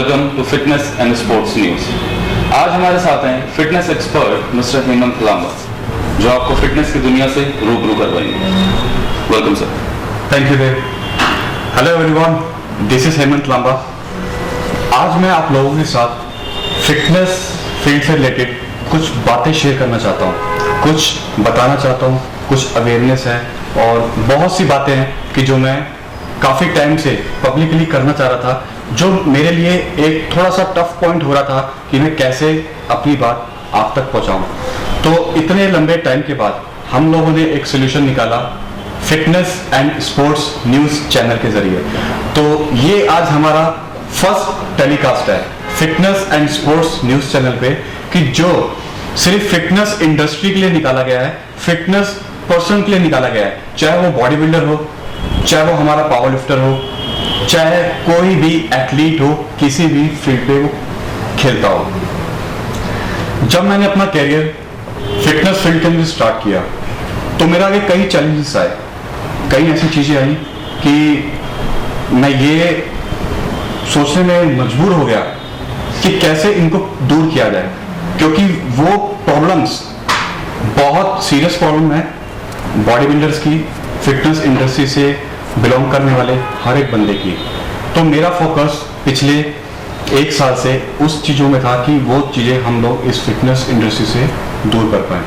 Welcome to fitness and sports news. आज हमारे साथ हैं fitness expert mister Hemant Lamba, जो आपको फिटनेस की दुनिया से रूबरू करवाएंगे। Welcome sir. Thank you Dev. Hello everyone, this is Hemant Lamba. आज मैं आप लोगों के साथ फिटनेस फील्ड से रिलेटेड कुछ बातें शेयर करना चाहता हूँ, कुछ बताना चाहता हूँ, कुछ अवेयरनेस है और बहुत सी बातें हैं कि जो मैं काफ़ी टाइम से पब्लिकली करना चाह रहा था, जो मेरे लिए एक थोड़ा सा टफ पॉइंट हो रहा था कि मैं कैसे अपनी बात आप तक पहुंचाऊं। तो इतने लंबे टाइम के बाद हम लोगों ने एक सोल्यूशन निकाला fitness and sports news channel के जरिए। तो ये आज हमारा फर्स्ट टेलीकास्ट है fitness and sports news channel पे, कि जो सिर्फ फिटनेस इंडस्ट्री के लिए निकाला गया है, फिटनेस पर्सन के लिए निकाला गया है, चाहे वो बॉडी बिल्डर हो, चाहे वो हमारा पावर लिफ्टर हो, चाहे कोई भी एथलीट हो, किसी भी फील्ड पे वो खेलता हो। जब मैंने अपना कैरियर फिटनेस फील्ड के अंदर स्टार्ट किया तो मेरे आगे कई चैलेंजेस आए, कई ऐसी चीजें आई कि मैं ये सोचने में मजबूर हो गया कि कैसे इनको दूर किया जाए, क्योंकि वो प्रॉब्लम्स बहुत सीरियस प्रॉब्लम है बॉडी बिल्डर्स की, फिटनेस इंडस्ट्री से बिलोंग करने वाले हर एक बंदे की। तो मेरा फोकस पिछले एक साल से उस चीज़ों में था कि वो चीज़ें हम लोग इस फिटनेस इंडस्ट्री से दूर कर पाए।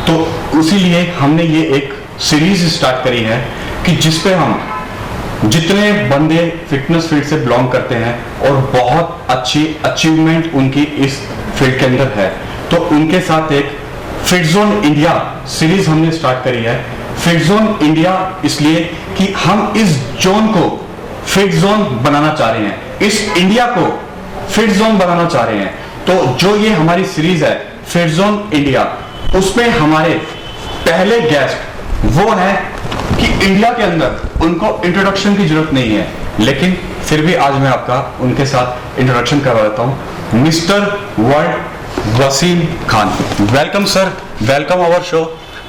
तो इसीलिए हमने ये एक सीरीज स्टार्ट करी है कि जिसपे हम जितने बंदे फिटनेस फील्ड से बिलोंग करते हैं और बहुत अच्छी अचीवमेंट उनकी इस फील्ड के अंदर है, तो उनके साथ एक फिट जोन इंडिया सीरीज हमने स्टार्ट करी है। फिट जोन इंडिया इसलिए कि हम इस जोन को फिट जोन बनाना चाह रहे हैं, इस इंडिया को फिट जोन बनाना चाह रहे हैं। तो जो ये हमारी सीरीज है फिट जोन इंडिया, उसमें हमारे पहले गेस्ट वो है कि इंडिया के अंदर उनको इंट्रोडक्शन की जरूरत नहीं है, लेकिन फिर भी आज मैं आपका उनके साथ इंट्रोडक्शन करवा देता हूं। Mister world Wasim Khan, welcome sir, welcome our show.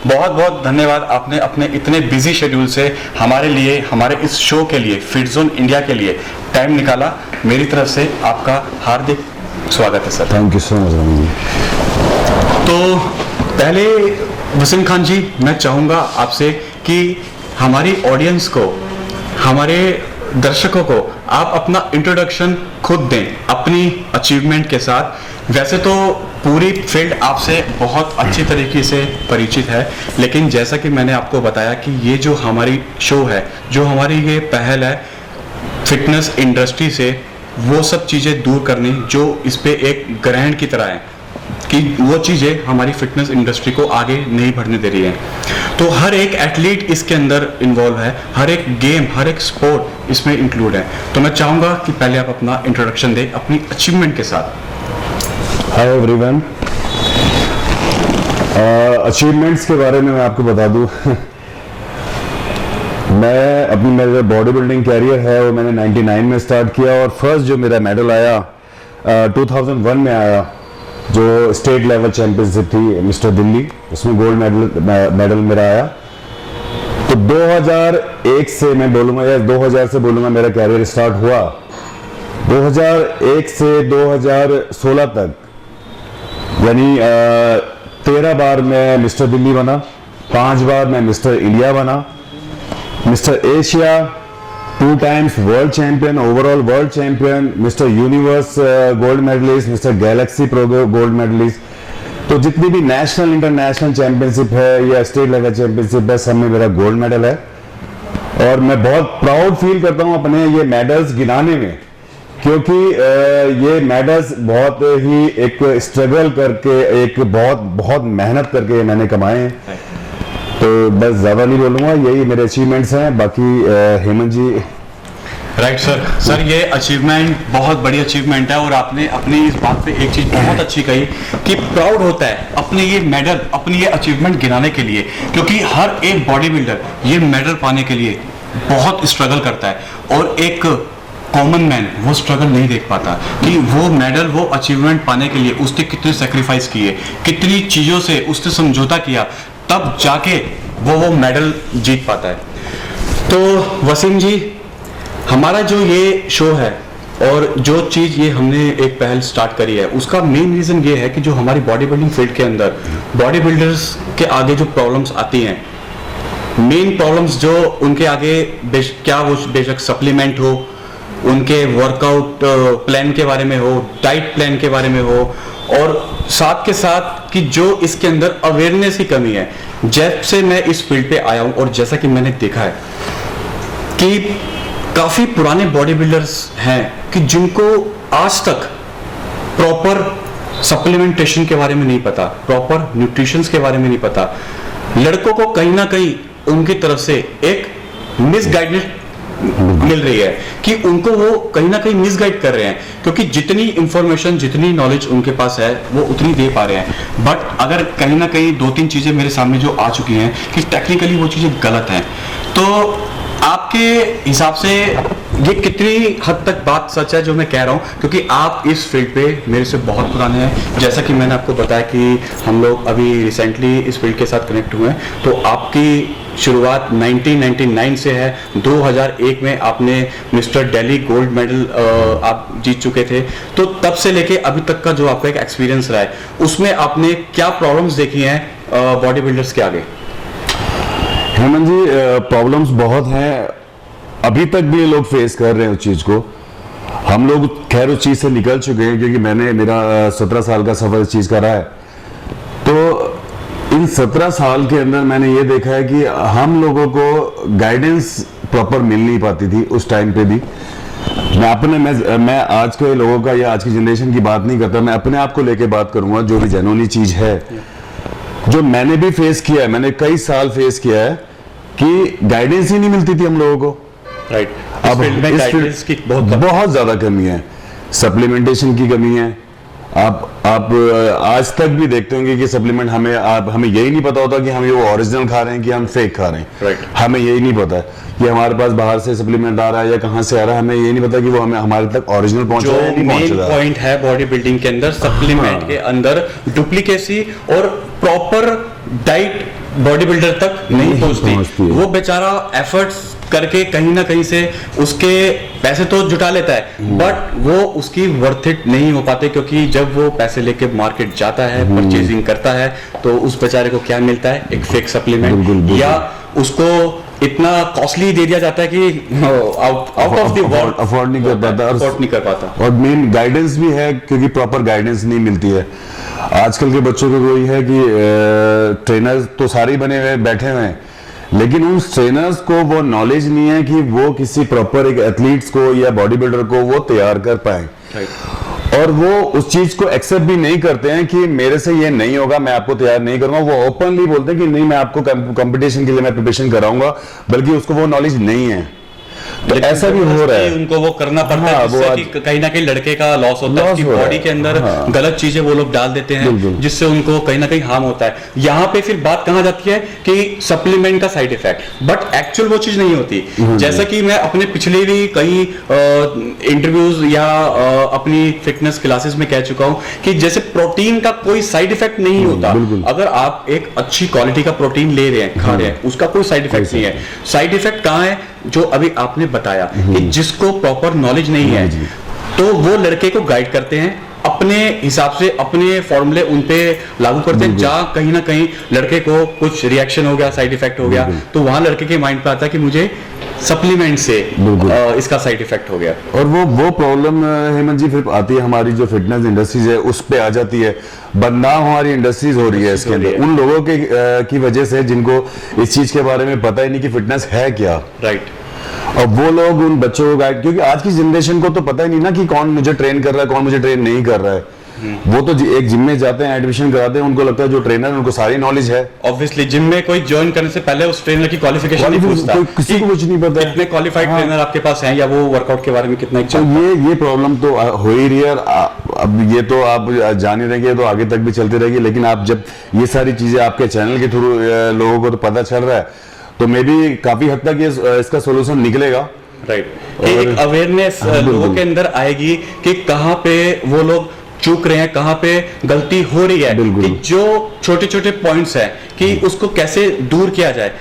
बहुत बहुत धन्यवाद, आपने अपने इतने बिजी शेड्यूल से हमारे लिए, हमारे इस शो के लिए, फिट जोन इंडिया के लिए टाइम निकाला। मेरी तरफ से आपका हार्दिक स्वागत है sir. Thank you so much Raman ji. तो पहले वसीम खान जी, मैं चाहूँगा आपसे कि हमारी ऑडियंस को, हमारे दर्शकों को आप अपना इंट्रोडक्शन खुद दें अपनी अचीवमेंट के साथ। वैसे तो पूरी फील्ड आपसे बहुत अच्छी तरीके से परिचित है, लेकिन जैसा कि मैंने आपको बताया कि ये जो हमारी शो है, जो हमारी ये पहल है फिटनेस इंडस्ट्री से वो सब चीज़ें दूर करनी जो इस पे एक ग्रहण की तरह है, कि वो चीज़ें हमारी फिटनेस इंडस्ट्री को आगे नहीं बढ़ने दे रही है। तो हर एक एथलीट इसके अंदर इन्वॉल्व है, हर एक गेम, हर एक स्पोर्ट इसमें इंक्लूड है। तो मैं चाहूँगा कि पहले आप अपना इंट्रोडक्शन दें अपनी अचीवमेंट के साथ। हाय एवरीवन, अचीवमेंट्स के बारे में मैं आपको बता दूं मैं अपनी मेरा बॉडी बिल्डिंग कैरियर है वो मैंने 99 में स्टार्ट किया, और फर्स्ट जो मेरा मेडल आया 2001 में आया, जो स्टेट लेवल चैंपियनशिप थी मिस्टर दिल्ली, उसमें गोल्ड मेडल मेरा आया। तो 2001 से मैं बोलूँगा या 2000 से बोलूँगा मेरा कैरियर स्टार्ट हुआ। 2001 से 2016 तक यानी 13 बार मैं मिस्टर दिल्ली बना, 5 बार मैं मिस्टर इंडिया बना, mister Asia, 2 times world champion, overall world champion, mister universe gold medalist, mister galaxy pro gold medalist. तो जितनी भी नेशनल इंटरनेशनल चैंपियनशिप है या स्टेट लेवल चैंपियनशिप है, सब में मेरा गोल्ड मेडल है। और मैं बहुत प्राउड फील करता हूँ अपने ये मेडल्स गिनाने में, क्योंकि ये मेडल्स बहुत ही एक स्ट्रगल करके, एक बहुत मेहनत करके मैंने कमाए हैं। तो बस ज़्यादा नहीं बोलूँगा, यही मेरे अचीवमेंट्स हैं। बाकी हेमंत जी। राइट सर, ये अचीवमेंट बहुत बड़ी अचीवमेंट है, और आपने अपनी इस बात पे एक चीज़ बहुत अच्छी कही कि प्राउड होता है अपने ये मेडल, अपनी ये अचीवमेंट गिनाने के लिए, क्योंकि हर एक बॉडी बिल्डर ये मेडल पाने के लिए बहुत स्ट्रगल करता है, और एक कॉमन मैन वो स्ट्रगल नहीं देख पाता कि वो मेडल, वो अचीवमेंट पाने के लिए उसने कितने सेक्रीफाइस किए, कितनी चीज़ों से उसने समझौता किया, तब जाके वो मेडल जीत पाता है। तो वसीम जी, हमारा जो ये शो है और जो चीज़ ये हमने एक पहल स्टार्ट करी है उसका मेन रीज़न ये है कि जो हमारी बॉडी बिल्डिंग फील्ड के अंदर बॉडी बिल्डर्स के आगे जो प्रॉब्लम्स आती हैं, मेन प्रॉब्लम्स जो उनके आगे क्या वो बेशक सप्लीमेंट हो, उनके वर्कआउट प्लान के बारे में हो, डाइट प्लान के बारे में हो, और साथ के साथ कि जो इसके अंदर अवेयरनेस की कमी है। जब से मैं इस फील्ड पे आया हूं और जैसा कि मैंने देखा है कि काफी पुराने बॉडी बिल्डर्स हैं कि जिनको आज तक प्रॉपर सप्लीमेंटेशन के बारे में नहीं पता, प्रॉपर न्यूट्रिशन के बारे में नहीं पता। लड़कों को कहीं ना कहीं उनकी तरफ से एक मिसगाइडेंस मिल रही है कि उनको वो कहीं ना कहीं मिसगाइड कर रहे हैं, क्योंकि जितनी इंफॉर्मेशन, जितनी नॉलेज उनके पास है वो उतनी दे पा रहे हैं। बट अगर कहीं ना कहीं 2-3 चीजें मेरे सामने जो आ चुकी हैं कि टेक्निकली वो चीजें गलत हैं, तो आपके हिसाब से ये कितनी हद तक बात सच है जो मैं कह रहा हूं, क्योंकि आप इस फील्ड पे मेरे से बहुत पुराने हैं। जैसा कि मैंने आपको बताया कि हम लोग अभी रिसेंटली इस फील्ड के साथ कनेक्ट हुए हैं, तो आपकी शुरुआत 1999 से है। 2001 में आपने मिस्टर दिल्ली गोल्ड मेडल आप जीत चुके थे। तो तब से लेके अभी तक का जो आपका एक एक्सपीरियंस रहा है, उसमें आपने क्या प्रॉब्लम्स देखी हैं बॉडी बिल्डर्स के आगे? हेमंत जी, प्रॉब्लम्स बहुत हैं, अभी तक भी ये लोग फेस कर रहे हैं उस चीज को। हम लोग खैर उस चीज से निकल चुके हैं, क्योंकि मेरा 17 साल का सफर इस चीज का रहा है। तो इन 17 साल के अंदर मैंने ये देखा है कि हम लोगों को गाइडेंस प्रॉपर मिल नहीं पाती थी उस टाइम पे भी। मैं आज के लोगों का या आज की जनरेशन की बात नहीं करता, मैं अपने आप को लेके बात करूंगा। जो भी जेन्युइन चीज है, जो मैंने भी फेस किया है, मैंने कई साल फेस किया है कि गाइडेंस ही नहीं मिलती थी हम लोगों को। राइट। अब इस गाइडेंस की बहुत ज्यादा कमी है, सप्लीमेंटेशन की कमी है। आप आज तक भी देखते होंगे कि सप्लीमेंट हमें यही नहीं पता होता कि हम ये वो ओरिजिनल खा रहे हैं कि हम फेक खा रहे हैं। Right. हमें यही नहीं पता कि हमारे पास बाहर से सप्लीमेंट आ रहा है या कहां से आ रहा है, हमें यही नहीं पता कि वो हमें हमारे तक ओरिजिनल पहुंच रहा है या नहीं पहुंच रहा है। पॉइंट है बॉडी बिल्डिंग के अंदर, सप्लीमेंट के अंदर डुप्लीकेसी और प्रॉपर डाइट बॉडी बिल्डर तक नहीं पहुंचती। वो बेचारा एफर्ट्स करके कहीं ना कहीं से उसके पैसे तो जुटा लेता है, बट वो उसकी वर्थ इट नहीं हो पाते, क्योंकि जब वो पैसे लेके मार्केट जाता है, परचेजिंग करता है, तो उस बेचारे को क्या मिलता है? एक फेक सप्लीमेंट, या उसको इतना कॉस्टली दे दिया जाता है कि out of the world afford नहीं कर पाता। और मेन गाइडेंस भी है, क्योंकि प्रॉपर गाइडेंस नहीं मिलती है। आजकल के बच्चों को वही है कि ट्रेनर्स तो सारे बने हुए बैठे हुए हैं, लेकिन उन ट्रेनर्स को वो नॉलेज नहीं है कि वो किसी प्रॉपर एक एथलीट्स को या बॉडी बिल्डर को वो तैयार कर पाए। और वो उस चीज को एक्सेप्ट भी नहीं करते हैं कि मेरे से ये नहीं होगा, मैं आपको तैयार नहीं करूंगा। वो ओपनली बोलते हैं कि नहीं, मैं आपको कंपटीशन के लिए मैं प्रिपरेशन कराऊंगा, बल्कि उसको वो नॉलेज नहीं है। तो ऐसा भी हो रहा है, उनको वो करना पड़ता है, जिससे कि कहीं ना कहीं लड़के का लॉस होता है, उसकी बॉडी के अंदर गलत चीजें वो लोग डाल देते हैं, जिससे उनको कहीं ना कहीं हार्म होता है। यहाँ पे फिर बात कहाँ जाती है कि सप्लीमेंट का साइड इफेक्ट, बट एक्चुअल वो चीज नहीं होती। जैसा कि मैं अपने पिछले भी कई इंटरव्यूज या अपनी फिटनेस क्लासेस में कह चुका हूँ कि जैसे प्रोटीन का कोई साइड इफेक्ट नहीं होता। अगर आप एक अच्छी क्वालिटी का प्रोटीन ले रहे हैं, खा रहे हैं, उसका कोई साइड इफेक्ट नहीं है। साइड इफेक्ट कहाँ है? जो अभी आपने बताया कि जिसको प्रॉपर नॉलेज नहीं है, तो वो लड़के को गाइड करते हैं, अपने हिसाब से अपने फॉर्मूले उन पे लागू करते हैं। जहाँ कहीं ना कहीं लड़के को कुछ रिएक्शन हो गया, साइड इफेक्ट हो गया, तो वहां लड़के के माइंड पे आता है कि मुझे सप्लीमेंट से इसका साइड इफेक्ट हो गया। और वो प्रॉब्लम हेमंत जी फिर आती है हमारी जो फिटनेस इंडस्ट्रीज है उस पे आ जाती है। बदनाम हमारी इंडस्ट्रीज हो रही है इसके अंदर उन लोगों के की वजह से जिनको इस चीज के बारे में पता ही नहीं कि फिटनेस है क्या। राइट। और वो लोग उन बच्चों को गाइड, क्योंकि आज की जनरेशन को तो पता ही नहीं ना कि कौन मुझे ट्रेन कर रहा है, कौन मुझे ट्रेन नहीं कर रहा है। वो तो एक जिम में जाते हैं, एडमिशन कराते हैं, उनको लगता है जो ट्रेनर है उनको सारी नॉलेज है। ऑब्वियसली जिम में कोई ज्वाइन करने से पहले उस ट्रेनर की क्वालिफिकेशन नहीं पूछता, किसी को कुछ नहीं पता कितने क्वालिफाइड ट्रेनर आपके पास हैं या वो वर्कआउट के बारे में कितना। तो ये प्रॉब्लम तो हो ही रही है। अब ये तो आप जान ही रहेंगे, तो आगे तक भी चलती रहेगी। लेकिन आप जब ये सारी चीजें आपके चैनल के थ्रू लोगों को तो पता चल रहा है, तो मे बी काफी हद तक इसका सोल्यूशन निकलेगा। राइट। एक अवेयरनेस लोगों के अंदर आएगी कि कहाँ पे वो लोग चूक रहे हैं, कहाँ पे गलती हो रही है, बिल्कुल। कि जो छोटे छोटे पॉइंट्स हैं कि उसको कैसे दूर किया जाए।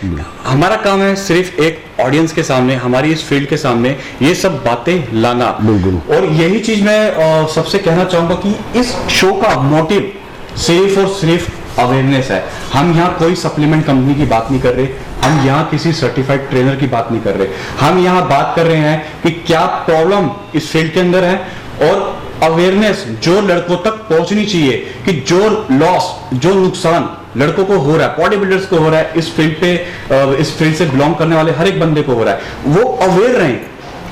हमारा काम है सिर्फ एक ऑडियंस के सामने, हमारी इस फील्ड के सामने ये सब बातें लाना। बिल्कुल। और यही चीज मैं सबसे कहना चाहूंगा कि इस शो का मोटिव सिर्फ और सिर्फ अवेयरनेस है। हम यहाँ कोई सप्लीमेंट कंपनी की बात नहीं कर रहे, हम यहाँ किसी सर्टिफाइड ट्रेनर की बात नहीं कर रहे, हम यहाँ बात कर रहे हैं कि क्या प्रॉब्लम इस फील्ड के अंदर है और अवेयरनेस जो लड़कों तक पहुंचनी चाहिए कि जो लॉस, जो नुकसान लड़कों को हो रहा है, बॉडी बिल्डर्स को हो रहा है, इस फील्ड से बिलोंग करने वाले हर एक बंदे को हो रहा है, वो अवेयर रहें।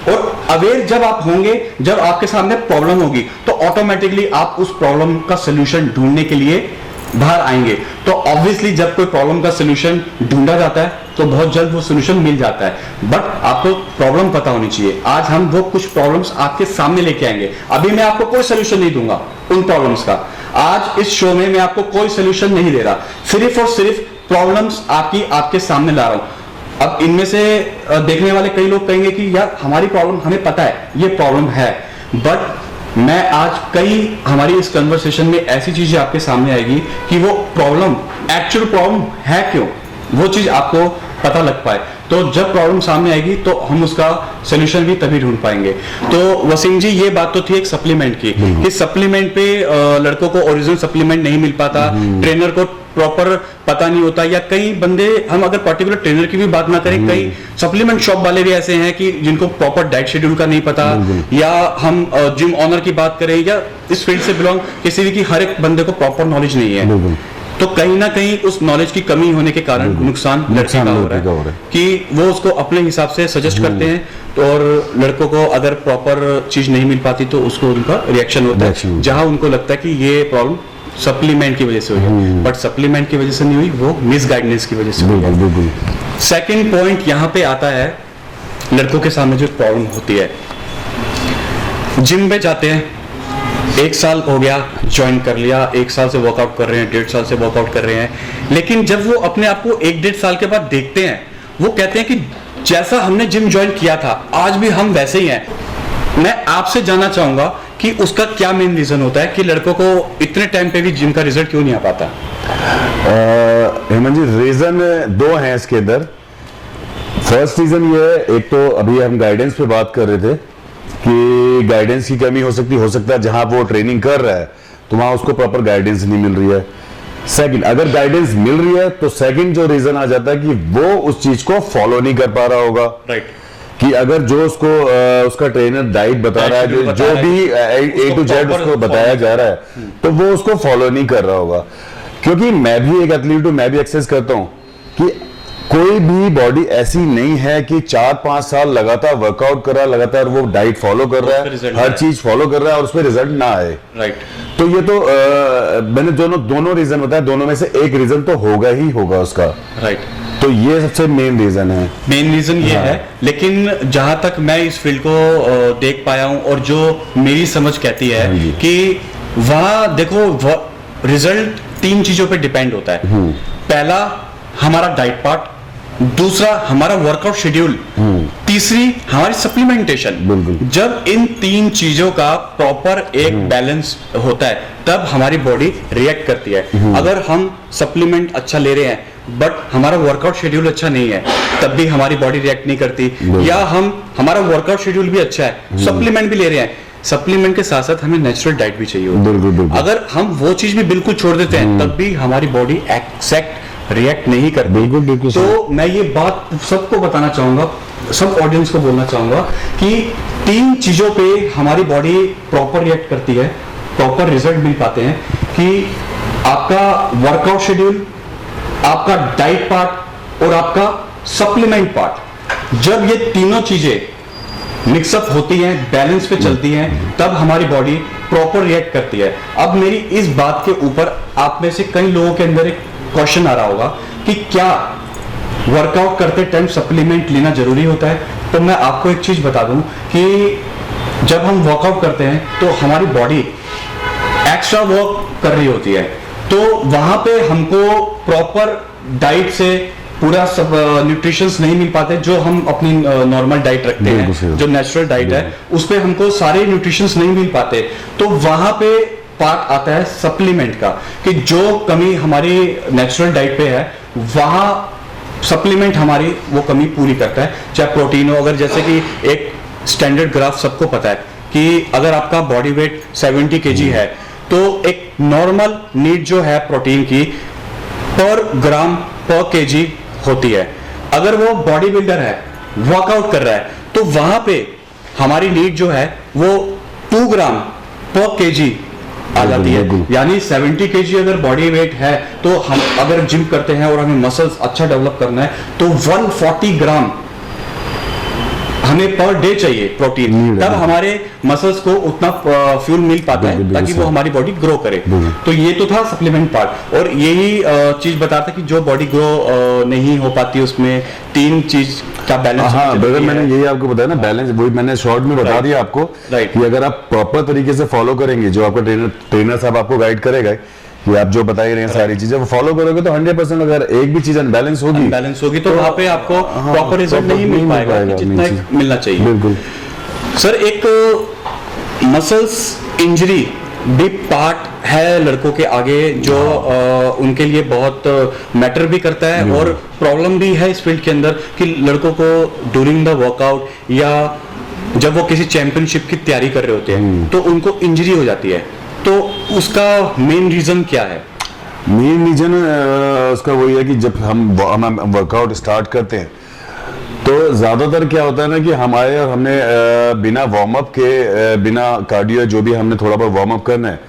और अवेयर जब आप होंगे, जब आपके सामने प्रॉब्लम होगी, तो ऑटोमेटिकली आप उस प्रॉब्लम का सोल्यूशन ढूंढने के लिए बाहर आएंगे। तो ऑब्वियसली जब कोई प्रॉब्लम का सोल्यूशन ढूंढा जाता है तो बहुत जल्द वो सोल्यूशन मिल जाता है, बट आपको प्रॉब्लम पता होनी चाहिए। आज हम वो कुछ प्रॉब्लम्स आपके सामने लेके आएंगे। अभी मैं आपको कोई सोल्यूशन नहीं दूंगा उन प्रॉब्लम्स का। आज इस शो में मैं आपको कोई सोल्यूशन नहीं दे रहा, सिर्फ और सिर्फ प्रॉब्लम्स आपके सामने ला रहा हूं। अब इनमें से देखने वाले कई लोग कहेंगे कि यार हमारी प्रॉब्लम हमें पता है, ये प्रॉब्लम है, बट मैं आज हमारी इस कन्वर्सेशन में ऐसी चीजें आपके सामने आएगी कि वो प्रॉब्लम, एक्चुअल प्रॉब्लम है क्यों, वो चीज आपको पता लग पाए। तो जब प्रॉब्लम सामने आएगी तो हम उसका सोल्यूशन भी तभी ढूंढ पाएंगे। तो वसीम जी, ये बात तो थी एक सप्लीमेंट की, कि सप्लीमेंट पे लड़कों को ओरिजिनल सप्लीमेंट नहीं मिल पाता, ट्रेनर को प्रॉपर पता नहीं होता, या कई बंदे, हम अगर पर्टिकुलर ट्रेनर की भी बात ना करें, कई सप्लीमेंट शॉप वाले भी ऐसे हैं कि जिनको प्रॉपर डाइट शेड्यूल का नहीं पता, या हम जिम ऑनर की बात करें, या इस फील्ड से बिलोंग किसी भी की, हर एक बंदे को प्रॉपर नॉलेज नहीं है। तो कहीं ना कहीं उस नॉलेज की कमी होने के कारण नुकसान लड़के का हो रहा है कि वो उसको अपने हिसाब से सजेस्ट करते हैं, तो और लड़कों को अगर प्रॉपर चीज नहीं मिल पाती तो उसको उनका रिएक्शन होता है, जहां उनको लगता है कि ये प्रॉब्लम सप्लीमेंट की वजह से हुई है, बट सप्लीमेंट की वजह से नहीं हुई, वो मिसगाइडेंस की वजह से हुई है। सेकंड पॉइंट यहाँ पे आता है, लड़कों के सामने जो प्रॉब्लम होती है, जिम में जाते हैं, 1 साल हो गया ज्वाइन कर लिया, 1 साल से वर्कआउट कर रहे हैं, 1.5 साल से वर्कआउट कर रहे हैं, लेकिन जब वो अपने आप को 1-1.5 साल के बाद देखते हैं, वो कहते हैं कि जैसा हमने जिम ज्वाइन किया था आज भी हम वैसे ही हैं। मैं आपसे जानना चाहूंगा कि उसका क्या मेन रीजन होता है कि लड़कों को इतने टाइम पे भी जिम का रिजल्ट क्यों नहीं आ पाता? हेमंत जी, रीजन 2 हैं इसके अंदर। फर्स्ट रीजन ये है, एक तो अभी हम गाइडेंस पे बात कर रहे थे कि गाइडेंस की कमी हो सकता है, जहां वो ट्रेनिंग कर रहा है तो वहां उसको प्रॉपर गाइडेंस नहीं मिल रही है। सेकंड, अगर गाइडेंस मिल रही है तो सेकंड जो रीजन आ जाता है कि वो उस चीज को फॉलो नहीं कर पा रहा होगा। राइट। कि अगर जो उसको उसका ट्रेनर डाइट बता रहा है, जो भी A to Z उसको बताया जा रहा है, तो वो उसको फॉलो नहीं कर रहा होगा। क्योंकि मैं भी एक एथलीट हूं, मैं भी एक्सरसाइज करता हूं कि कोई भी बॉडी ऐसी नहीं है कि 4-5 साल लगातार वर्कआउट कर रहा है, लगातार वो डाइट फॉलो कर रहा है, हर चीज फॉलो कर रहा है और उसमें रिजल्ट ना आए। राइट। तो ये तो मैंने दोनों रीजन बताया, दोनों में से एक रीजन तो होगा ही होगा उसका। राइट। तो ये सबसे मेन रीजन है। मेन रीजन ये है, लेकिन जहां तक मैं इस फील्ड को देख पाया हूं और जो मेरी समझ कहती है कि वहां देखो, रिजल्ट 3 चीजों पे डिपेंड होता है। पहला हमारा डाइट पार्ट, दूसरा हमारा वर्कआउट शेड्यूल, तीसरी हमारी सप्लीमेंटेशन। जब इन 3 चीजों का प्रॉपर एक बैलेंस होता है तब हमारी बॉडी रिएक्ट करती है। अगर हम सप्लीमेंट अच्छा ले रहे हैं बट हमारा वर्कआउट शेड्यूल अच्छा नहीं है, तब भी हमारी बॉडी रिएक्ट नहीं करती। या हमारा वर्कआउट शेड्यूल भी अच्छा है, सप्लीमेंट भी ले रहे हैं, सप्लीमेंट के साथ साथ हमें नेचुरल डाइट भी चाहिए होती है। अगर हम वो चीज भी बिल्कुल छोड़ देते हैं तब भी हमारी बॉडी एक्सेक्ट रिएक्ट नहीं करती। तो मैं ये बात सबको बताना चाहूंगा, सब ऑडियंस को बोलना चाहूंगा कि 3 चीजों पे हमारी बॉडी प्रॉपर रिएक्ट करती है, प्रॉपर रिजल्ट मिल पाते हैं, कि आपका वर्कआउट शेड्यूल, आपका डाइट पार्ट और आपका सप्लीमेंट पार्ट। जब ये तीनों चीजें मिक्सअप होती हैं, बैलेंस पे चलती हैं, तब हमारी बॉडी प्रॉपर रिएक्ट करती है। अब मेरी इस बात के ऊपर आप में से कई लोगों के अंदर एक क्वेश्चन आ रहा होगा कि क्या वर्कआउट करते टाइम सप्लीमेंट लेना जरूरी होता है? तो मैं आपको एक चीज बता दूं कि जब हम वर्कआउट करते हैं तो हमारी बॉडी एक्स्ट्रा वर्क कर रही होती है, तो वहां पे हमको प्रॉपर डाइट से पूरा सब न्यूट्रिशंस नहीं मिल पाते। जो हम अपनी नॉर्मल डाइट रखते हैं, जो नेचुरल डाइट है, उस पे हमको सारे न्यूट्रिशंस नहीं मिल पाते। तो वहां पे पार्ट आता है सप्लीमेंट का, कि जो कमी हमारी नेचुरल डाइट पे है वहां सप्लीमेंट हमारी वो कमी पूरी करता है, चाहे प्रोटीन हो। अगर जैसे कि एक स्टैंडर्ड ग्राफ सबको पता है कि अगर आपका बॉडी वेट 70 kg है तो एक नॉर्मल नीड जो है प्रोटीन की पर ग्राम पर kg होती है। अगर वो बॉडी बिल्डर है, वर्कआउट कर रहा है, तो वहां पे हमारी नीड जो है वो 2 ग्राम पर kg आ जाती है। यानी 70 kg अगर बॉडी वेट है तो हम अगर जिम करते हैं और हमें मसल्स अच्छा डेवलप करना है तो 140 ग्राम हमें पर डे चाहिए प्रोटीन, तब हमारे मसल्स को उतना फ्यूल मिल पाता है ताकि वो हमारी बॉडी ग्रो करे। तो ये तो था सप्लीमेंट पार्ट। और यही चीज बताता कि जो बॉडी ग्रो नहीं हो पाती उसमें 3 चीज का बैलेंस। हाँ ब्रदर, मैंने यही आपको बताया ना, बैलेंस वही मैंने शॉर्ट में बता दिया आपको कि अगर आप प्रॉपर तरीके से फॉलो करेंगे, जो आपका ट्रेनर साहब आपको गाइड करेगा कि आप जो बता ही रहे हैं सारी चीजें वो फॉलो करोगे तो 100%। अगर एक भी चीज अनबैलेंस होगी तो वहां पे आपको प्रॉपर रिजल्ट नहीं मिल पाएगा जितना मिलना चाहिए। बिल्कुल सर, एक मसल्स इंजरी भी पार्ट है लड़कों के आगे जो उनके लिए बहुत मैटर भी करता है और प्रॉब्लम भी है इस फील्ड के अंदर कि लड़कों को ड्यूरिंग द वर्कआउट या जब वो किसी चैंपियनशिप की तैयारी कर रहे होते हैं तो उनको इंजरी हो जाती है। तो उसका मेन रीजन क्या है? मेन रीजन उसका वही है कि जब हम वर्कआउट स्टार्ट करते हैं तो ज्यादातर क्या होता है ना कि हमारे और हमने बिना वार्म अप के, बिना कार्डियो जो भी हमने थोड़ा बहुत वार्म अप करना है,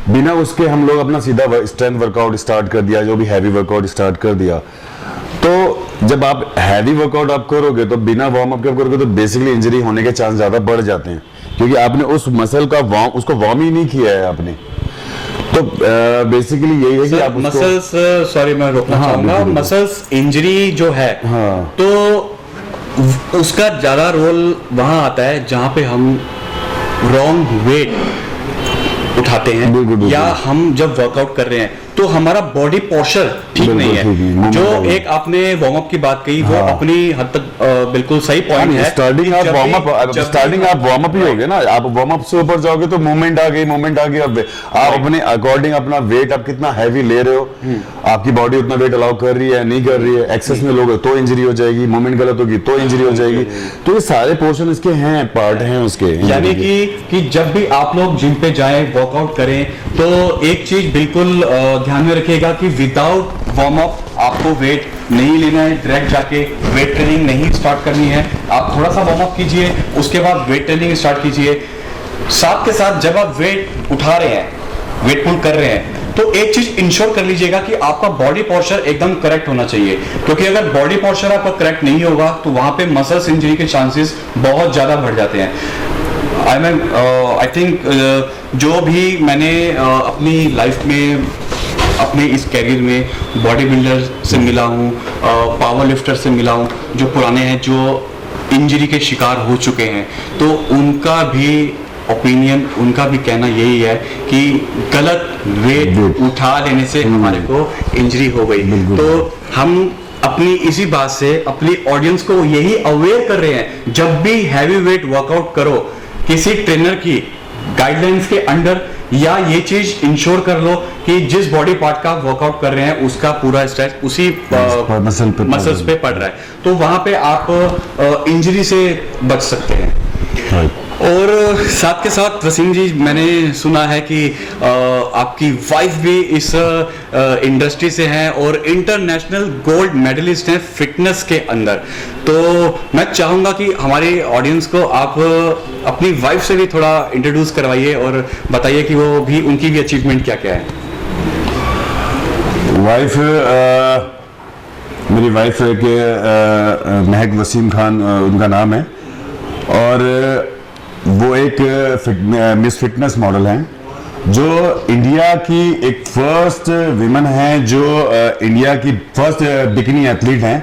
बिना उसके हम लोग अपना सीधा स्ट्रेंथ वर्कआउट स्टार्ट कर दिया, जो भी हैवी वर्कआउट स्टार्ट कर दिया। तो जब आप हैवी वर्कआउट आप करोगे तो बिना वार्म अप के करोगे तो बेसिकली इंजरी होने के चांस ज्यादा बढ़ जाते हैं, क्योंकि आपने उस मसल का उसको वार्म ही नहीं किया है आपने। तो बेसिकली यही है कि आप मसल्स, सॉरी मैं रोकना चाहूंगा, मसल्स इंजरी जो है तो उसका ज्यादा रोल वहां आता है जहां पे हम रॉन्ग वेट उठाते हैं या हम जब वर्कआउट कर रहे हैं तो हमारा बॉडी पोस्चर ठीक नहीं है। जो एक आपने वार्म अप की बात कही वो अपनी हद तक बिल्कुल सही पॉइंट है। स्टार्टिंग आप वार्म अप ही हो गए ना, आप वार्म अप से ऊपर जाओगे तो मूवमेंट आ गई। अब आप अपने अकॉर्डिंग अपना वेट आप कितना हैवी ले रहे हो, आपकी बॉडी उतना वेट अलाउ कर रही है नहीं कर रही है, एक्सेस में लोगे तो इंजरी हो जाएगी, मूवमेंट गलत होगी तो इंजरी हो जाएगी। तो ये सारे पोर्शन इसके हैं, पार्ट हैं उसके। यानी कि जब भी आप लोग जिम पे जाएं, वर्कआउट करें, तो एक चीज बिल्कुल ध्यान में रखिएगा कि विदाउट वार्म अप आपको वेट नहीं लेना है, डायरेक्ट जाके वेट ट्रेनिंग नहीं स्टार्ट करनी है। आप थोड़ा सा वार्म अप कीजिए, उसके बाद वेट ट्रेनिंग स्टार्ट कीजिए। साथ के साथ जब आप वेट उठा रहे हैं, वेट पुल कर रहे हैं, तो एक चीज इंश्योर कर लीजिएगा कि आपका बॉडी पोस्चर एकदम करेक्ट होना चाहिए, क्योंकि अगर बॉडी पोस्चर आपका करेक्ट नहीं होगा तो वहां पे मसल्स इंजरी के चांसेस बहुत ज्यादा बढ़ जाते हैं। आई थिंक जो भी मैंने अपनी लाइफ में, अपने इस कैरियर में बॉडी बिल्डर से मिला हूँ, पावर लिफ्टर से मिला हूँ जो पुराने हैं, जो इंजरी के शिकार हो चुके हैं, तो उनका भी ओपिनियन, उनका भी कहना यही है कि गलत वेट उठा लेने से हमारे को इंजरी हो गई। तो हम अपनी इसी बात से अपनी ऑडियंस को यही अवेयर कर रहे हैं, जब भी हैवी वेट वर्कआउट करो किसी ट्रेनर की गाइडलाइंस के अंडर, या ये चीज इंश्योर कर लो कि जिस बॉडी पार्ट का वर्कआउट कर रहे हैं उसका पूरा स्ट्रेस उसी मसल्स पे पड़ रहा है, तो वहां पे आप इंजरी से बच सकते हैं। और साथ के साथ वसीम जी, मैंने सुना है कि आपकी वाइफ भी इस इंडस्ट्री से हैं और इंटरनेशनल गोल्ड मेडलिस्ट हैं फिटनेस के अंदर। तो मैं चाहूंगा कि हमारे ऑडियंस को आप अपनी वाइफ से भी थोड़ा इंट्रोड्यूस करवाइए और बताइए कि वो भी, उनकी भी अचीवमेंट क्या क्या है। वाइफ, मेरी वाइफ के महक वसीम खान उनका नाम है, और वो एक मिस फिटनेस मॉडल हैं जो इंडिया की एक फर्स्ट विमेन हैं, जो इंडिया की फर्स्ट बिकनी एथलीट हैं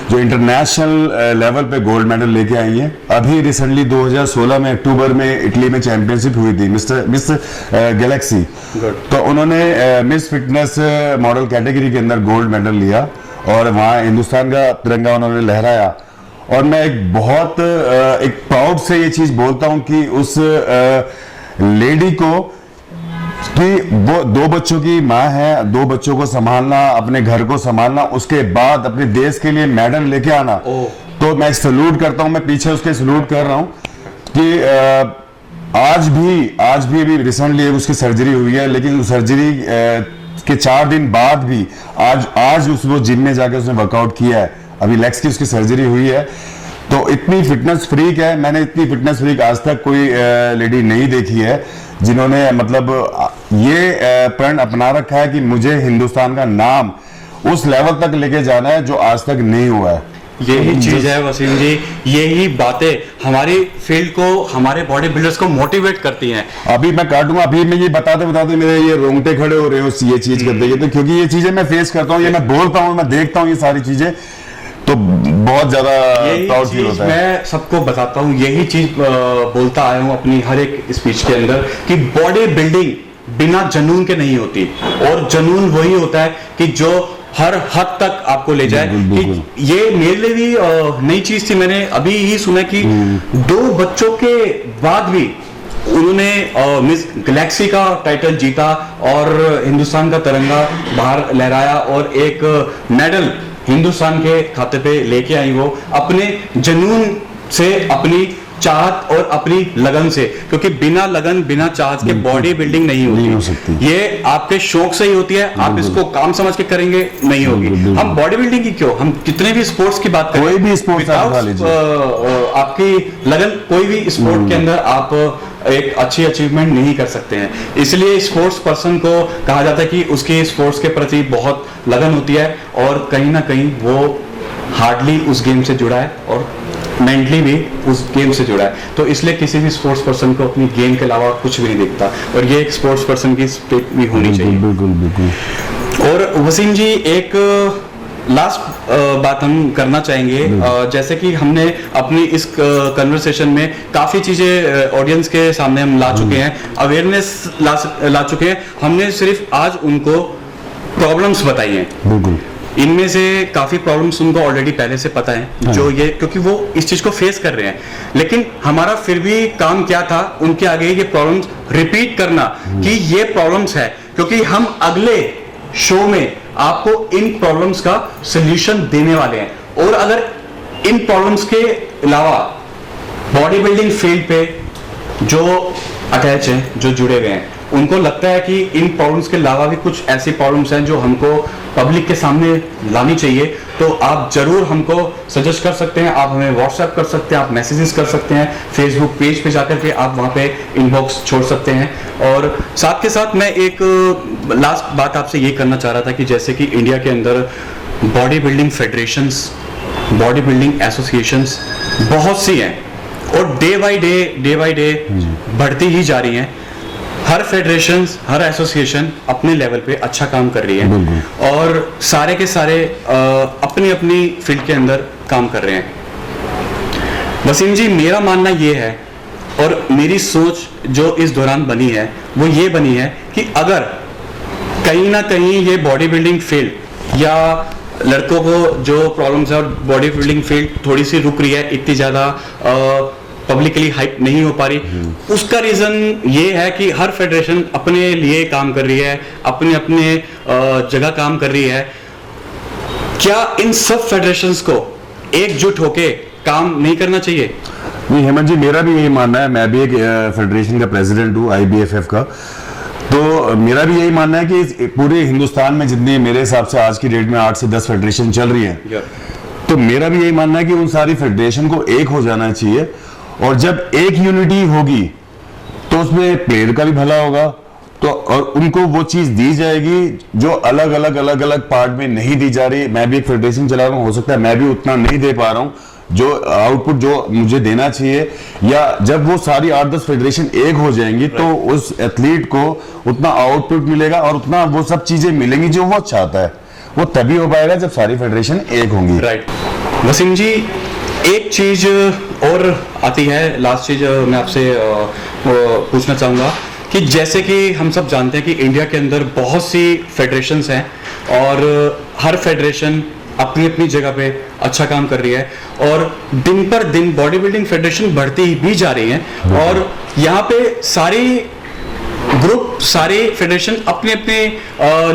जो इंटरनेशनल लेवल पे गोल्ड मेडल लेके आई हैं। अभी रिसेंटली 2016 में अक्टूबर में इटली में चैंपियनशिप हुई थी, मिस गैलेक्सी, तो उन्होंने मिस फिटनेस मॉडल कैटेगरी के अंदर गोल्ड मेडल लिया और वहाँ हिंदुस्तान का तिरंगा उन्होंने लहराया। और मैं एक बहुत एक प्राउड से ये चीज बोलता हूं कि उस लेडी को कि वो 2 बच्चों की माँ है, 2 बच्चों को संभालना, अपने घर को संभालना, उसके बाद अपने देश के लिए मेडल लेके आना। तो मैं सल्यूट करता हूं, मैं पीछे उसके सल्यूट कर रहा हूं कि आज भी अभी रिसेंटली उसकी सर्जरी हुई है, लेकिन उस सर्जरी के 4 दिन बाद भी आज वो जिम में जाके उसने वर्कआउट किया है। अभी लेग्स की उसकी सर्जरी हुई है, तो इतनी फिटनेस फ्रीक है। मैंने इतनी फिटनेस फ्रीक आज तक कोई लेडी नहीं देखी है जिन्होंने मतलब ये प्रण अपना रखा है कि मुझे हिंदुस्तान का नाम उस लेवल तक लेके जाना है जो आज तक नहीं हुआ है। यही चीज है वसीम जी, यही बातें हमारी फील्ड को, हमारे बॉडी बिल्डर्स को मोटिवेट करती हैं। अभी मैं काटूंगा, अभी मैं ये बताते मेरे ये रोंगटे खड़े हो रहे हो ये चीज करते हैं, तो क्योंकि ये चीजें मैं फेस करता हूँ, ये मैं बोलता हूँ, मैं देखता हूँ ये सारी चीजें, तो बहुत ज्यादा प्राउड फील होता है। मैं सबको बताता हूँ, यही चीज बोलता आया हूँ अपनी हर एक स्पीच के अंदर कि बॉडी बिल्डिंग बिना जुनून के नहीं होती, और जुनून वही होता है कि जो हर हद तक आपको ले जाए। कि ये मेरे लिए भी नई चीज थी, मैंने अभी ही सुना कि 2 बच्चों के बाद भी उन्होंने मिस गैलेक्सी का टाइटल जीता और हिंदुस्तान का तिरंगा बाहर लहराया और एक मेडल हिंदुस्तान के खाते पे लेके आई, वो अपने जुनून से, अपनी चाहत और अपनी लगन से, क्योंकि बिना लगन बिना चाहत के बॉडी बिल्डिंग नहीं हो सकती। ये आपके शौक से ही होती है, आप इसको काम समझ के करेंगे नहीं होगी। हम बॉडी बिल्डिंग की क्यों, हम कितने भी स्पोर्ट्स की बात करें, कोई भी स्पोर्ट्स आपकी लगन, कोई भी स्पोर्ट के अंदर आप एक अच्छी अचीवमेंट नहीं कर सकते हैं। इसलिए स्पोर्ट्स पर्सन को कहा जाता है कि उसकी स्पोर्ट्स के प्रति बहुत लगन होती है, और कहीं ना कहीं वो हार्डली उस गेम से जुड़ा है और मेंटली भी उस गेम से जुड़ा है। तो इसलिए किसी भी स्पोर्ट्स पर्सन को अपनी गेम के अलावा कुछ भी नहीं दिखता, और ये एक स्पोर्ट्स पर्सन की स्पिरिट भी होनी चाहिए। बिल्कुल। और वसीम जी, एक लास्ट बात हम करना चाहेंगे, जैसे कि हमने अपनी इस कन्वर्सेशन में काफी चीजें ऑडियंस के सामने हम ला चुके हैं, अवेयरनेस ला चुके हैं, हमने सिर्फ आज उनको प्रॉब्लम्स बताई हैं। बिल्कुल। इनमें से काफी प्रॉब्लम्स उनको ऑलरेडी पहले से पता है, जो ये, क्योंकि वो इस चीज को फेस कर रहे हैं, लेकिन हमारा फिर भी काम क्या था, उनके आगे ये प्रॉब्लम्स रिपीट करना कि ये प्रॉब्लम्स है, क्योंकि हम अगले शो में आपको इन प्रॉब्लम्स का सलूशन देने वाले हैं। और अगर इन प्रॉब्लम्स के अलावा बॉडी बिल्डिंग फील्ड पे जो अटैच हैं, जो जुड़े हुए हैं, उनको लगता है कि इन प्रॉब्लम्स के अलावा भी कुछ ऐसी प्रॉब्लम्स हैं जो हमको पब्लिक के सामने लानी चाहिए, तो आप जरूर हमको सजेस्ट कर सकते हैं। आप हमें व्हाट्सएप कर सकते हैं, आप मैसेजेस कर सकते हैं, फेसबुक पेज पे जाकर के आप वहाँ पे इनबॉक्स छोड़ सकते हैं। और साथ के साथ मैं एक लास्ट बात आपसे ये करना चाह रहा था कि जैसे कि इंडिया के अंदर body building federations, body building associations बहुत सी हैं, और डे बाय डे बढ़ती ही जा रही हैं। हर फेडरेशन, हर एसोसिएशन अपने लेवल पे अच्छा काम कर रही है, और सारे के सारे अपनी अपनी फील्ड के अंदर काम कर रहे हैं। वसीम जी, मेरा मानना ये है, और मेरी सोच जो इस दौरान बनी है वो ये बनी है कि अगर कहीं ना कहीं ये बॉडी बिल्डिंग फील्ड या लड़कों को जो प्रॉब्लम्स है, और बॉडी बिल्डिंग फील्ड थोड़ी सी रुक रही है, इतनी ज्यादा पब्लिकली हाइप नहीं हो पा रही, उसका रीजन ये है कि हर फेडरेशन अपने लिए काम कर रही है, अपने अपने जगह काम कर रही है। क्या इन सब फेडरेशंस को एकजुट होके काम नहीं करना चाहिए? नहीं हेमंत जी, मेरा भी यही मानना है। मैं भी एक फेडरेशन का प्रेसिडेंट हूँ, IBFF का, तो मेरा भी यही मानना है कि पूरे हिंदुस्तान में जितनी मेरे हिसाब से आज की डेट में 8 से 10 फेडरेशन चल रही हैं, तो मेरा भी यही मानना है कि उन सारी फेडरेशन को एक हो जाना चाहिए, और जब एक यूनिटी होगी तो उसमें प्लेयर का भी भला होगा, तो और उनको वो चीज दी जाएगी जो अलग अलग पार्ट में नहीं दी जा रही। मैं भी एक फेडरेशन चला रहा हूँ, हो सकता है मैं भी उतना नहीं दे पा रहा हूँ जो आउटपुट जो मुझे देना चाहिए, या जब वो सारी 8-10 फेडरेशन एक हो जाएंगी तो उस एथलीट को उतना आउटपुट मिलेगा और उतना वो सब चीजें मिलेंगी जो वो चाहता है। वो तभी हो पाएगा जब सारी फेडरेशन एक होंगी। राइट। वसीम जी, एक चीज और आती है, लास्ट चीज मैं आपसे पूछना चाहूंगा कि जैसे कि हम सब जानते हैं कि इंडिया के अंदर बहुत सी फेडरेशंस हैं, और हर फेडरेशन अपनी अपनी जगह पे अच्छा काम कर रही है, और दिन पर दिन बॉडी बिल्डिंग फेडरेशन बढ़ती भी जा रही है, और यहाँ पे सारी ग्रुप सारे फेडरेशन अपने अपने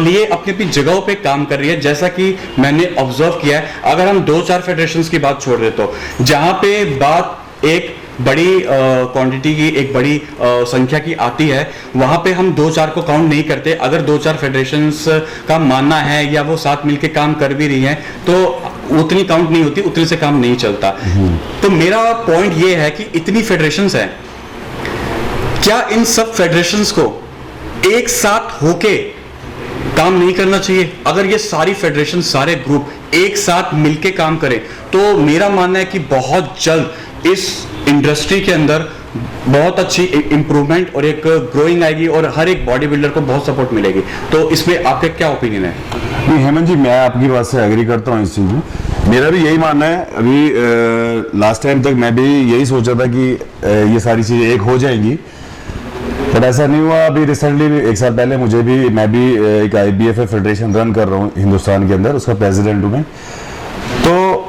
लिए अपनी अपनी जगहों पे काम कर रही है। जैसा कि मैंने ऑब्जर्व किया है, अगर हम 2-4 फेडरेशंस की बात छोड़ दे तो जहां पे बात एक बड़ी क्वांटिटी की, एक बड़ी संख्या की आती है, वहां पे हम 2-4 को काउंट नहीं करते। अगर 2-4 फेडरेशंस का मानना है या वो साथ मिलके काम कर भी रही हैं तो उतनी काउंट नहीं होती, उतने से काम नहीं चलता। तो मेरा पॉइंट ये है कि इतनी फेडरेशंस हैं, क्या इन सब फेडरेशंस को एक साथ होके काम नहीं करना चाहिए? अगर ये सारी फेडरेशन, सारे ग्रुप एक साथ मिलके काम करें तो मेरा मानना है कि बहुत जल्द इस इंडस्ट्री के अंदर बहुत अच्छी इंप्रूवमेंट और एक ग्रोइंग आएगी और हर एक बॉडी बिल्डर को बहुत सपोर्ट मिलेगी। तो इसमें आपका क्या ओपिनियन है? नहीं हेमंत जी, मैं आपकी बात से एग्री करता हूँ इस चीज़ में। मेरा भी यही मानना है। अभी लास्ट टाइम तक मैं भी यही सोचा था कि ये सारी चीज़ें एक हो जाएंगी, बट ऐसा नहीं हुआ। अभी रिसेंटली भी 1 साल पहले मैं भी एक IBFA फेडरेशन रन कर रहा हूँ हिंदुस्तान के अंदर, उसका प्रेसिडेंट हूँ मैं। तो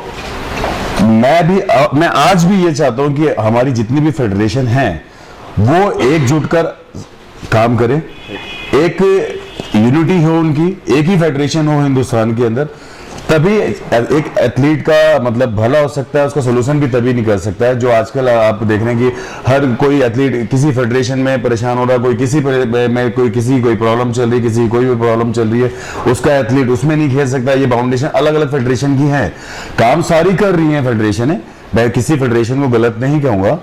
मैं आज भी ये चाहता हूँ कि हमारी जितनी भी फेडरेशन हैं वो एकजुट कर काम करें, एक यूनिटी हो उनकी, एक ही फेडरेशन हो हिंदुस्तान के अंदर, तभी एक एथलीट का मतलब भला हो सकता है। उसका सोल्यूशन भी तभी नहीं कर सकता है जो आजकल आप देख रहे हैं कि हर कोई एथलीट किसी फेडरेशन में परेशान हो रहा है, कोई किसी में कोई प्रॉब्लम चल रही है, किसी कोई भी प्रॉब्लम चल रही है, उसका एथलीट उसमें नहीं खेल सकता। ये बाउंडेशन अलग अलग फेडरेशन की है, काम सारी कर रही है फेडरेशन है, मैं किसी फेडरेशन को गलत नहीं कहूंगा,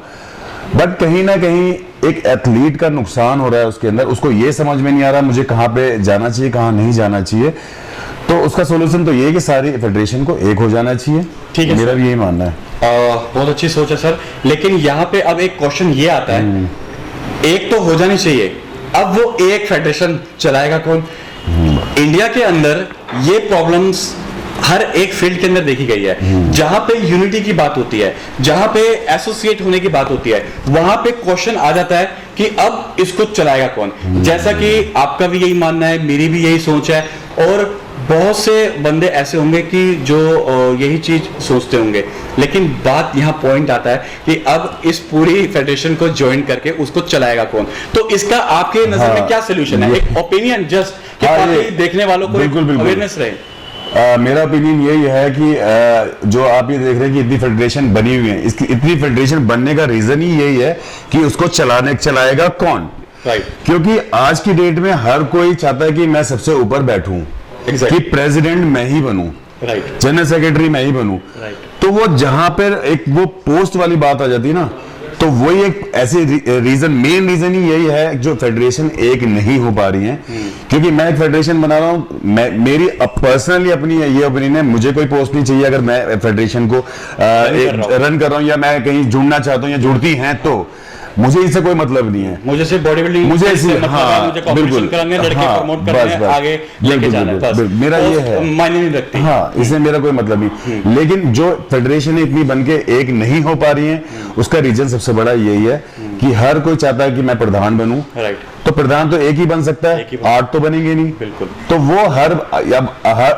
बट कहीं ना कहीं एक एथलीट का नुकसान हो रहा है उसके अंदर। उसको ये समझ में नहीं आ रहा मुझे कहाँ पे जाना चाहिए, कहाँ नहीं जाना चाहिए। तो उसका सोल्यूशन तो ये है कि सारी फेडरेशन को एक हो जाना चाहिए। ठीक है, मेरा भी यही मानना है। बहुत अच्छी सोच है सर, लेकिन यहाँ पे अब एक क्वेश्चन ये आता है, एक तो हो जानी चाहिए, अब वो एक फेडरेशन चलाएगा कौन? इंडिया के अंदर ये प्रॉब्लम्स हर एक फील्ड के अंदर देखी गई है। जहां पे यूनिटी की बात होती है, जहां पे एसोसिएट होने की बात होती है, वहां पे क्वेश्चन आ जाता है कि अब इसको चलाएगा कौन? जैसा कि आपका भी यही मानना है, मेरी भी यही सोच है, और बहुत से बंदे ऐसे होंगे कि जो यही चीज सोचते होंगे। लेकिन बात यहाँ पॉइंट आता है कि अब इस पूरी फेडरेशन को ज्वाइन करके उसको चलाएगा कौन? तो इसका आपके नजर में क्या सोल्यूशन है? एक ओपिनियन जस्ट कि देखने वालों को अवेयरनेस रहे। मेरा ओपिनियन यही है कि जो आप ये देख रहे हैं कि इतनी फेडरेशन बनी हुई है, इसकी इतनी फेडरेशन बनने का रीजन ही यही है कि उसको चलाएगा कौन? क्योंकि आज की डेट में हर कोई चाहता है कि मैं सबसे ऊपर बैठूं, कि प्रेसिडेंट मैं ही बनूं, जनरल सेक्रेटरी मैं ही बनूं। तो वो जहां पर एक वो पोस्ट वाली बात आ जाती है ना, तो वही एक ऐसे मेन रीजन ही यही है जो फेडरेशन एक नहीं हो पा रही है। क्योंकि मैं एक फेडरेशन बना रहा हूँ, मेरी पर्सनली अपनी ये ओपिनियन है, मुझे कोई पोस्ट नहीं चाहिए अगर मैं फेडरेशन को रन कर रहा हूँ या मैं कहीं जुड़ना चाहता हूँ या जुड़ती हैं तो मुझे इससे कोई मतलब नहीं है। मुझे सिर्फ बॉडी बिल्डिंग, मुझे मुझे कंपटीशन कराने, लड़के प्रमोट करने, आगे लेके जाना है, बस मेरा ये है, मायने नहीं रखती। हाँ, इससे मेरा कोई मतलब नहीं। लेकिन जो फेडरेशन इतनी बनके एक नहीं हो पा रही है, उसका रीजन सबसे बड़ा यही है कि हर कोई चाहता है कि मैं प्रधान बनूं। तो प्रधान तो एक ही बन सकता है, 8 तो बनेंगे नहीं। बिल्कुल। तो वो हर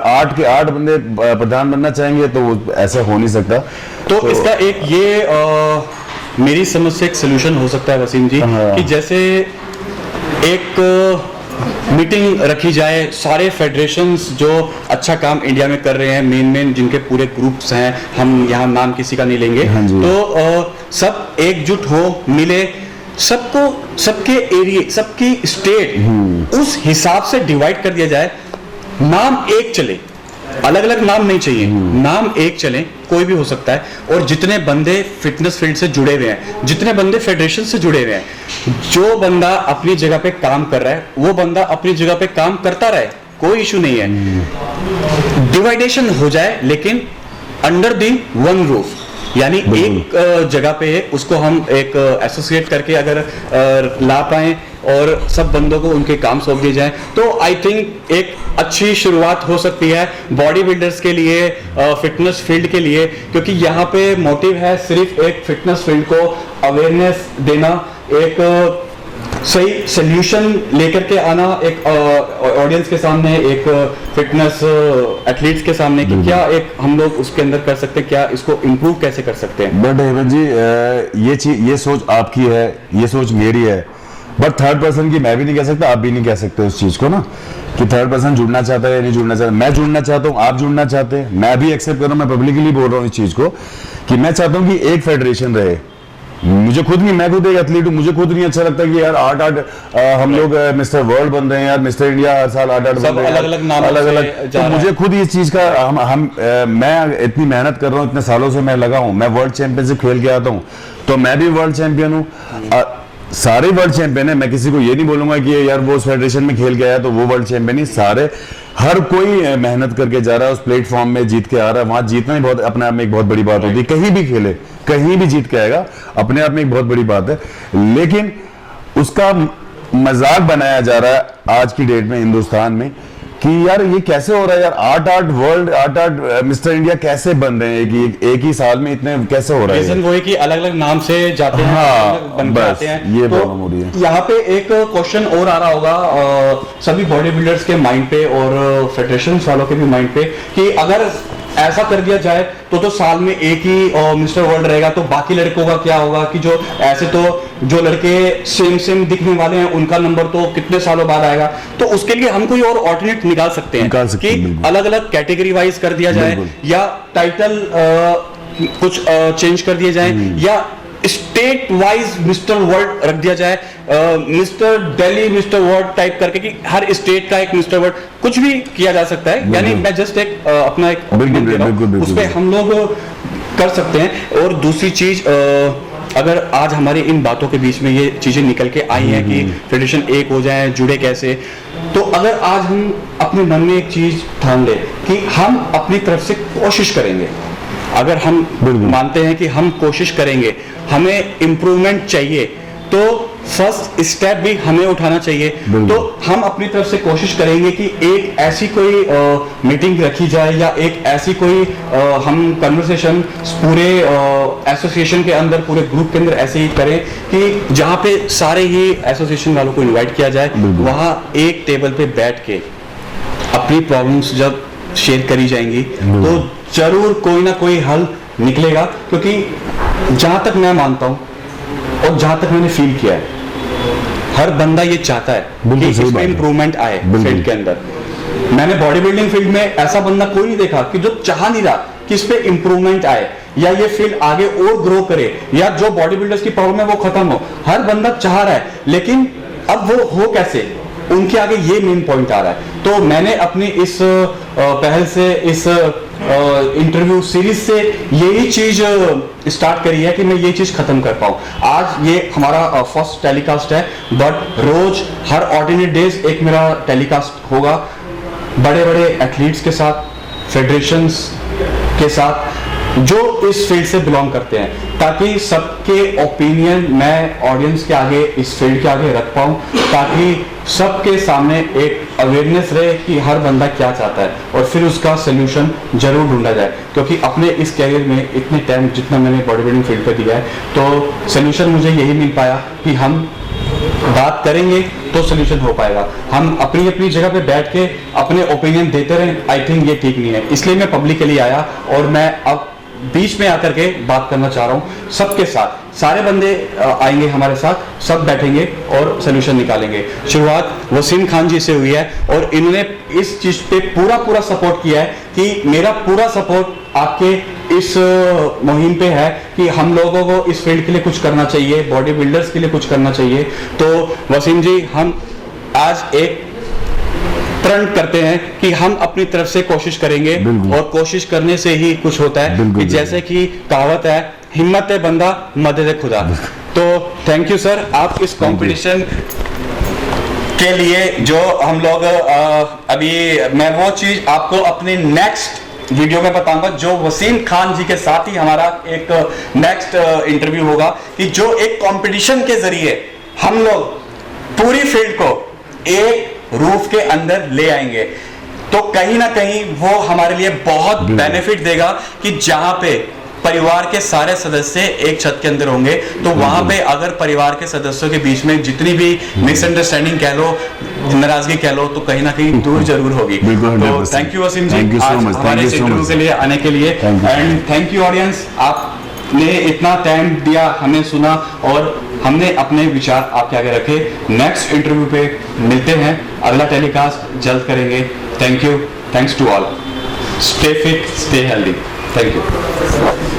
8 के 8 बंदे प्रधान बनना चाहेंगे तो वो ऐसा हो नहीं सकता। तो इसका एक ये मेरी समझ से एक सोल्यूशन हो सकता है वसीम जी, कि जैसे एक मीटिंग रखी जाए, सारे फेडरेशंस जो अच्छा काम इंडिया में कर रहे हैं, मेन जिनके पूरे ग्रुप्स हैं, हम यहाँ नाम किसी का नहीं लेंगे, तो सब एकजुट हो, मिले, सबको सबके एरिया, सबकी स्टेट उस हिसाब से डिवाइड कर दिया जाए, नाम एक चले, अलग अलग नाम नहीं चाहिए, नाम एक चले, कोई भी हो सकता है। और जितने बंदे फिटनेस फील्ड से जुड़े हुए हैं, जितने बंदे फेडरेशन से जुड़े हुए हैं, जो बंदा अपनी जगह पे काम कर रहा है वो बंदा अपनी जगह पे काम करता रहे, कोई इशू नहीं है। डिवाइडेशन हो जाए लेकिन अंडर दी वन रूफ, यानी एक जगह पे उसको हम एक एसोसिएट करके अगर ला पाए और सब बंदों को उनके काम सौंप दिए जाए तो आई थिंक एक अच्छी शुरुआत हो सकती है बॉडी बिल्डर्स के लिए, फिटनेस फील्ड के लिए, क्योंकि यहाँ पे मोटिव है सिर्फ एक फिटनेस फील्ड को अवेयरनेस देना, एक सही सोल्यूशन लेकर के आना एक ऑडियंस के सामने, एक फिटनेस एथलीट्स के सामने कि क्या एक हम लोग उसके अंदर कर सकते हैं, क्या इसको इम्प्रूव कैसे कर सकते हैं। बट हेमंत जी, ये सोच आपकी है, ये सोच मेरी है, बट थर्ड पर्सन की मैं भी नहीं कह सकता, आप भी नहीं कह सकते उस चीज को ना, कि थर्ड पर्सन जुड़ना चाहता है या नहीं जुड़ना चाहता। मैं जुड़ना चाहता हूँ, आप जुड़ना चाहते हैं, मैं भी एक्सेप्ट कर रहा हूँ, मैं पब्लिकली बोल रहा हूँ इस चीज को कि मैं चाहता हूँ कि एक फेडरेशन रहे। मुझे खुद नहीं, मैं खुद एक एथलीट हूँ, मुझे खुद नहीं अच्छा लगता कि यार 8-8 हम लोग मिस्टर वर्ल्ड बन रहे हैं यार, मिस्टर इंडिया हर साल 8-8 बन रहे हैं, अलग-अलग नामों अलग से अलग। जा तो रहा मुझे खुद इस चीज का मैं इतनी मेहनत कर रहा हूँ, इतने सालों से मैं लगा हूँ, मैं वर्ल्ड चैंपियनशिप खेल के आता हूँ, तो मैं भी वर्ल्ड चैंपियन हूँ, सारे वर्ल्ड चैंपियन है। मैं किसी को ये नहीं बोलूंगा कि यार वो उस फेडरेशन में खेल के आया तो वो वर्ल्ड चैंपियन ही, सारे हर कोई मेहनत करके जा रहा है, उस प्लेटफॉर्म में जीत के आ रहा है। वहां जीतना ही बहुत अपने आप में एक बहुत बड़ी बात होती है, कहीं भी खेले कहीं भी जीत के आएगा, अपने आप में एक बहुत बड़ी बात है। लेकिन उसका मजाक बनाया जा रहा है आज की डेट में हिंदुस्तान में कि यार ये कैसे हो रहा है यार, 8-8 वर्ल्ड 8-8 मिस्टर इंडिया कैसे बन रहे हैं एक ही साल में, इतने कैसे हो रहा है? रीजन वो है कि अलग अलग नाम से जाते हैं, हाँ, अलग बन के बस आते हैं। ये तो प्रॉब्लम हो रही है। यहाँ पे एक क्वेश्चन और आ रहा होगा सभी बॉडी बिल्डर्स के माइंड पे और फेडरेशन वालों के भी माइंड पे कि अगर ऐसा कर दिया जाए तो साल में एक ही मिस्टर वर्ल्ड रहेगा, तो बाकी लड़कों का क्या होगा? कि जो ऐसे तो जो लड़के सेम दिखने वाले हैं उनका नंबर तो कितने सालों बाद आएगा। तो उसके लिए हम कोई और ऑल्टरनेट निकाल सकते हैं कि अलग अलग कैटेगरी वाइज कर दिया जाए, या टाइटल कुछ चेंज कर दिए जाए, या स्टेट वाइज मिस्टर वर्ल्ड रख दिया जाए, mister Delhi mister world type करके कि हर स्टेट का एक मिस्टर वर्ल्ड, कुछ भी किया जा सकता है। यानी मैं जस्ट एक अपना एक उस पे हम लोग कर सकते हैं। और दूसरी चीज, अगर आज हमारी इन बातों के बीच में ये चीजें निकल के आई हैं कि फेडरेशन एक हो जाए, जुड़े कैसे, तो अगर आज हम अपने मन में एक चीज ठान ले कि हम अपनी तरफ से कोशिश करेंगे, अगर हम मानते हैं कि हम कोशिश करेंगे, हमें इम्प्रूवमेंट चाहिए, तो फर्स्ट स्टेप भी हमें उठाना चाहिए। तो हम अपनी तरफ से कोशिश करेंगे कि एक ऐसी कोई मीटिंग रखी जाए, या एक ऐसी कोई हम कन्वर्सेशन पूरे एसोसिएशन के अंदर, पूरे ग्रुप के अंदर ऐसे ही करें कि जहां पे सारे ही एसोसिएशन वालों को इनवाइट किया जाए, वहां एक टेबल पे बैठ के अपनी प्रॉब्लम्स जब शेयर करी जाएंगी तो जरूर कोई ना कोई हल निकलेगा। क्योंकि जहां तक मैं मानता हूं और जहां तक मैंने फील किया है, हर बंदा ये चाहता है कि इसमें इंप्रूवमेंट आए फील्ड के अंदर। मैंने बॉडी बिल्डिंग फील्ड में ऐसा बंदा कोई नहीं देखा कि जो चाह नहीं रहा कि इस पे इंप्रूवमेंट आए, या ये फील्ड आगे और ग्रो करे, या जो बॉडी बिल्डर्स की प्रॉब्लम है वो खत्म हो। हर बंदा चाह रहा है, लेकिन अब वो हो कैसे, उनके आगे ये मेन पॉइंट आ रहा है। तो मैंने अपनी इस पहल से, इस इंटरव्यू सीरीज से यही चीज स्टार्ट करी है कि मैं ये चीज खत्म कर पाऊं। आज ये हमारा फर्स्ट टेलीकास्ट है, बट रोज हर ऑर्डिनेट डेज एक मेरा टेलीकास्ट होगा, बड़े बड़े एथलीट्स के साथ, फेडरेशंस के साथ, जो इस फील्ड से बिलोंग करते हैं, ताकि सबके ओपिनियन मैं ऑडियंस के आगे, इस फील्ड के आगे रख पाऊं, ताकि सबके सामने एक अवेयरनेस रहे कि हर बंदा क्या चाहता है, और फिर उसका सोल्यूशन जरूर ढूंढा जाए। क्योंकि अपने इस कैरियर में इतने टाइम जितना मैंने बॉडी बिल्डिंग फील्ड पे दिया है, तो सोल्यूशन मुझे यही मिल पाया कि हम बात करेंगे तो सोल्यूशन हो पाएगा। हम अपनी अपनी जगह पे बैठ के अपने ओपिनियन देते रहें, आई थिंक ये ठीक नहीं है। इसलिए मैं पब्लिक के लिए आया, और मैं अब बीच में आकर के बात करना चाह रहा हूं सबके साथ। सारे बंदे आएंगे हमारे साथ, सब बैठेंगे और सोल्यूशन निकालेंगे। शुरुआत वसीम खान जी से हुई है, और इन्होंने इस चीज पे पूरा सपोर्ट किया है कि मेरा पूरा सपोर्ट आपके इस मुहिम पे है कि हम लोगों को इस फील्ड के लिए कुछ करना चाहिए, बॉडी बिल्डर्स के लिए कुछ करना चाहिए। तो वसीम जी, हम आज एक प्रण करते हैं कि हम अपनी तरफ से कोशिश करेंगे, और कोशिश करने से ही कुछ होता है। कि जैसे कि कहावत है, हिम्मत है बंदा, मदद है खुदा। तो थैंक यू सर, आप इस कंपटीशन के लिए जो हम लोग अभी, मैं वो चीज आपको अपने नेक्स्ट वीडियो में बताऊंगा, जो वसीम खान जी के साथ ही हमारा एक नेक्स्ट इंटरव्यू होगा, कि जो एक कंपटीशन के जरिए हम लोग पूरी फील्ड को एक रूफ के अंदर ले आएंगे। तो कहीं ना कहीं वो हमारे लिए बहुत बेनिफिट देगा कि जहां पे परिवार के सारे सदस्य एक छत के अंदर होंगे, तो वहां पे अगर परिवार के सदस्यों के बीच में जितनी भी मिसअंडरस्टैंडिंग कह लो, नाराजगी कह लो, तो कहीं ना कहीं दूर जरूर होगी। तो थैंक यू वसीम जी हमारे इस इंटरव्यू के लिए आने के लिए, एंड थैंक यू ऑडियंस, आपने इतना टाइम दिया, हमें सुना, और हमने अपने विचार आपके आगे रखे। नेक्स्ट इंटरव्यू पे मिलते हैं, अगला टेलीकास्ट जल्द करेंगे। Thank you, thanks to all. Stay fit, stay healthy. Thank you.